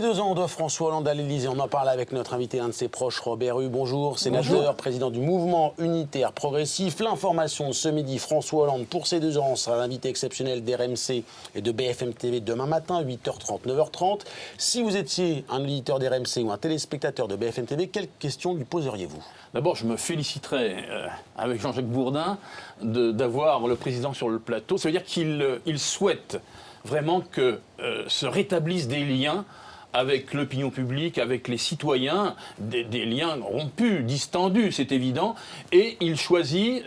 2 ans de François Hollande à l'Élysée. On en parle avec notre invité, un de ses proches, Robert Hue. Bonjour, sénateur, président du mouvement unitaire progressif. L'information ce midi, François Hollande, pour ces 2 ans, sera l'invité exceptionnel d'RMC et de BFM TV demain matin, 8h30, 9h30. Si vous étiez un éditeur d'RMC ou un téléspectateur de BFM TV, quelles questions lui poseriez-vous? D'abord, je me féliciterais avec Jean-Jacques Bourdin d'avoir le président sur le plateau. Ça veut dire qu'il souhaite vraiment que se rétablissent des liens avec l'opinion publique, avec les citoyens, des liens rompus, distendus, c'est évident, et il choisit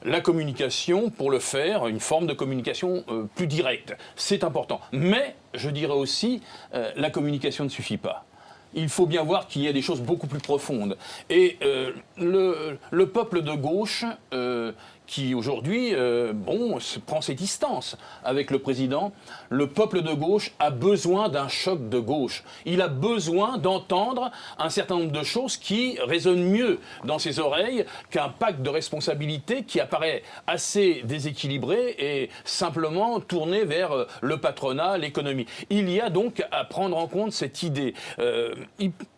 la communication pour le faire, une forme de communication plus directe. C'est important. Mais, je dirais aussi, la communication ne suffit pas. Il faut bien voir qu'il y a des choses beaucoup plus profondes. Et le peuple de gauche, qui aujourd'hui prend ses distances avec le président, le peuple de gauche a besoin d'un choc de gauche. Il a besoin d'entendre un certain nombre de choses qui résonnent mieux dans ses oreilles qu'un pacte de responsabilité qui apparaît assez déséquilibré et simplement tourné vers le patronat, l'économie. Il y a donc à prendre en compte cette idée.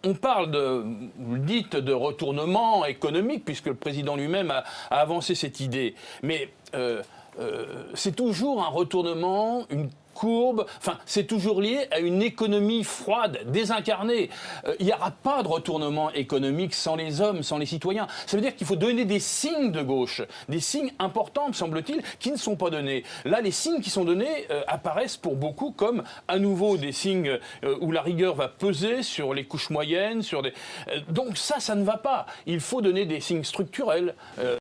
On parle de retournement économique, puisque le président lui-même a avancé cette idée. Mais c'est toujours un retournement, une courbe, enfin, c'est toujours lié à une économie froide, désincarnée. Il n'y aura pas de retournement économique sans les hommes, sans les citoyens. Ça veut dire qu'il faut donner des signes de gauche, des signes importants, me semble-t-il, qui ne sont pas donnés. Là, les signes qui sont donnés apparaissent pour beaucoup comme, à nouveau, des signes où la rigueur va peser sur les couches moyennes, donc ça ne va pas. Il faut donner des signes structurels.